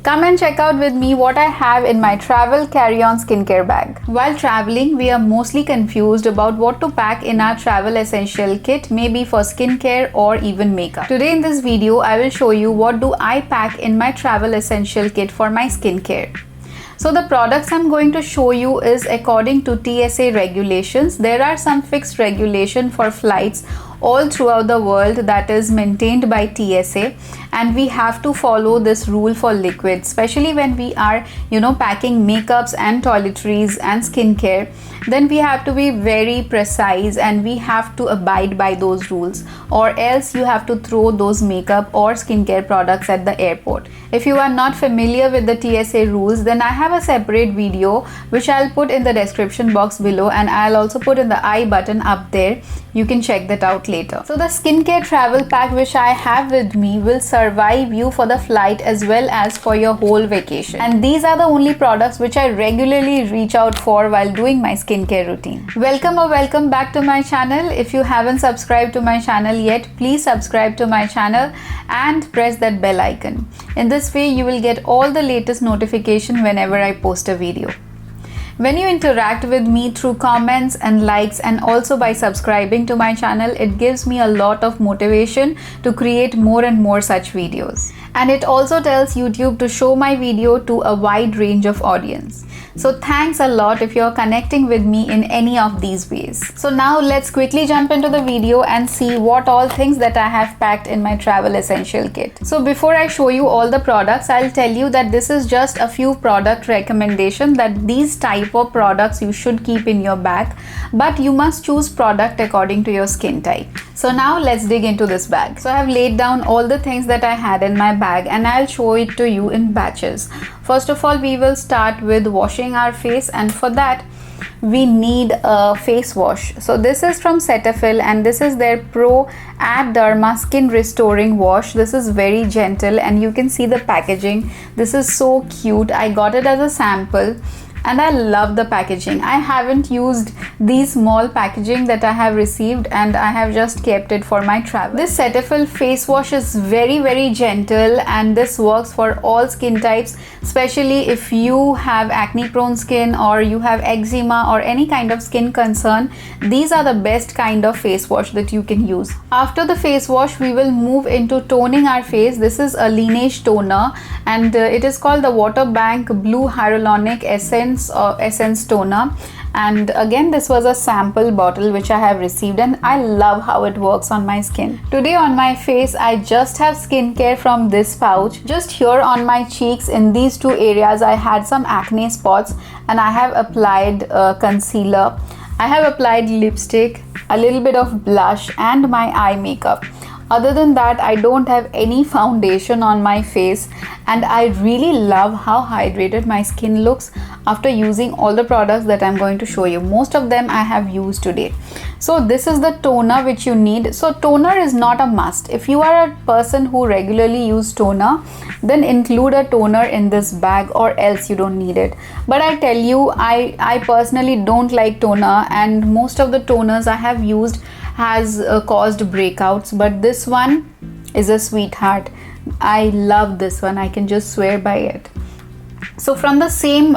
Come and check out with me what I have in my travel carry-on skincare bag. While traveling, we are mostly confused about what to pack in our travel essential kit, maybe for skincare or even makeup. Today in this video, I will show you what do I pack in my travel essential kit for my skincare. So the products I'm going to show you is according to TSA regulations. There are some fixed regulation for flights all throughout the world that is maintained by TSA, and we have to follow this rule for liquids, especially when we are packing makeups and toiletries and skincare. Then we have to be very precise and we have to abide by those rules, or else you have to throw those makeup or skincare products at the airport. If you are not familiar with the TSA rules, then I have a separate video which I'll put in the description box below, and I'll also put in the I button up there. You can check that out later. So the skincare travel pack which I have with me will survive you for the flight as well as for your whole vacation. And these are the only products which I regularly reach out for while doing my skincare routine. Welcome back to my channel. If you haven't subscribed to my channel yet, please subscribe to my channel and press that bell icon. In this way, you will get all the latest notification whenever I post a video. When you interact with me through comments and likes and also by subscribing to my channel, it gives me a lot of motivation to create more and more such videos. And it also tells YouTube to show my video to a wide range of audience. So thanks a lot if you're connecting with me in any of these ways. So now let's quickly jump into the video and see what all things that I have packed in my travel essential kit. So before I show you all the products, I'll tell you that this is just a few product recommendations, that these type of products you should keep in your bag, but you must choose product according to your skin type. So now let's dig into this bag. So I have laid down all the things that I had in my bag and I'll show it to you in batches. First of all, we will start with washing our face, and for that we need a face wash. So this is from Cetaphil and this is their Pro Ad Derma Skin Restoring Wash. This is very gentle and you can see the packaging. This is so cute. I got it as a sample and I love the packaging. I haven't used these small packaging that I have received, and I have just kept it for my travel. This Cetaphil face wash is very gentle, and this works for all skin types, especially if you have acne prone skin or you have eczema or any kind of skin concern. These are the best kind of face wash that you can use. After the face wash, we will move into toning our face. This is a Lineage toner and it is called the Water Bank Blue Hyaluronic Essence Toner. And again, this was a sample bottle which I have received and I love how it works on my skin. Today on my face, I just have skincare from this pouch. Just here on my cheeks, in these two areas, I had some acne spots and I have applied concealer. I have applied lipstick, a little bit of blush and my eye makeup. Other than that, I don't have any foundation on my face, and I really love how hydrated my skin looks after using all the products that I'm going to show you. Most of them I have used today. So this is the toner which you need. So toner is not a must. If you are a person who regularly use toner, then include a toner in this bag, or else you don't need it. But I tell you, I personally don't like toner, and most of the toners I have used has caused breakouts, but this one is a sweetheart. I love this one. I can just swear by it. So from the same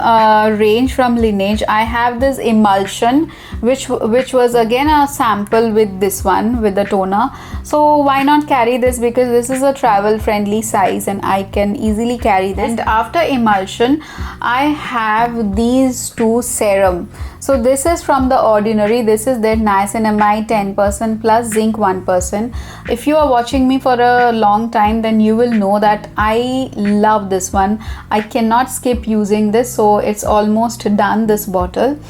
range from Lineage, I have this emulsion which was again a sample with this one, with the toner. So why not carry this, because this is a travel friendly size and I can easily carry this. And after emulsion, I have these two serum. So this is from The Ordinary. This is their niacinamide 10% plus zinc 1%. If you are watching me for a long time, then you will know that I love this one. I cannot skip using this, so it's almost done, this bottle.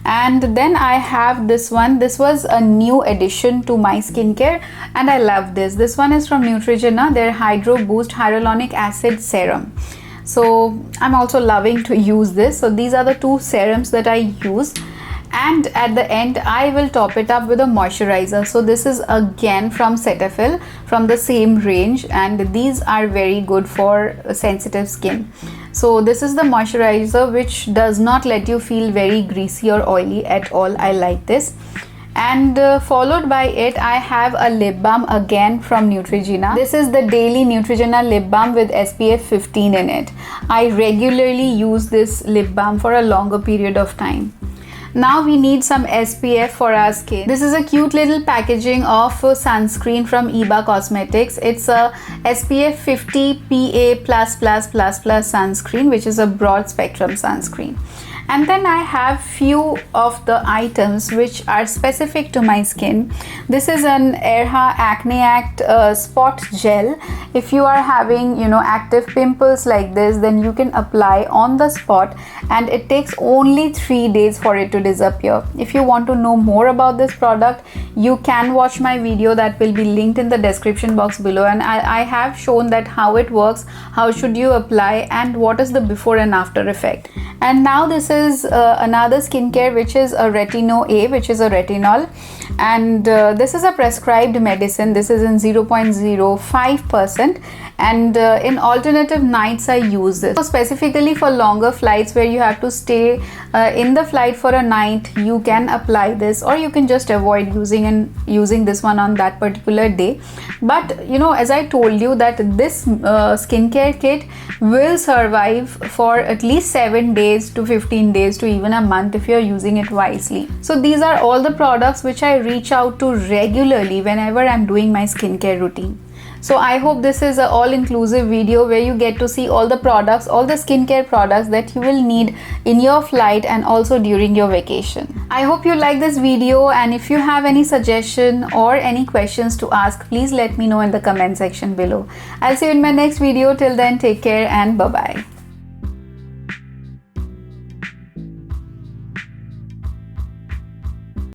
And then I have this one. This was a new addition to my skincare and I love this. This one is from Neutrogena, their Hydro Boost Hyaluronic Acid Serum. So I'm also loving to use this. So these are the two serums that I use. And at the end, I will top it up with a moisturizer. So this is again from Cetaphil, from the same range, and these are very good for sensitive skin. So this is the moisturizer which does not let you feel very greasy or oily at all. I like this. And followed by it, I have a lip balm again from Neutrogena. This is the daily Neutrogena lip balm with SPF 15 in it. I regularly use this lip balm for a longer period of time. Now we need some SPF for our skin. This is a cute little packaging of sunscreen from Iba Cosmetics. It's a SPF 50 PA++++ sunscreen, which is a broad spectrum sunscreen. And then I have few of the items which are specific to my skin. This is an Erha Acne Act spot gel. If you are having active pimples like this, then you can apply on the spot and it takes only 3 days for it to disappear. If you want to know more about this product, you can watch my video that will be linked in the description box below, and I have shown that how it works, how should you apply, and what is the before and after effect. And now this is another skincare, which is a Retino A, which is a retinol, and this is a prescribed medicine. This is in 0.05%, and in alternative nights I use this. So specifically for longer flights where you have to stay in the flight for a night, you can apply this, or you can just avoid using this one on that particular day. But as I told you, that this skincare kit will survive for at least 7 days to 15 days to even a month if you're using it wisely. So these are all the products which I reach out to regularly whenever I'm doing my skincare routine. So I hope this is an all-inclusive video where you get to see all the products, all the skincare products that you will need in your flight and also during your vacation. I hope you like this video, and if you have any suggestion or any questions to ask, please let me know in the comment section below. I'll see you in my next video. Till then, take care and bye-bye.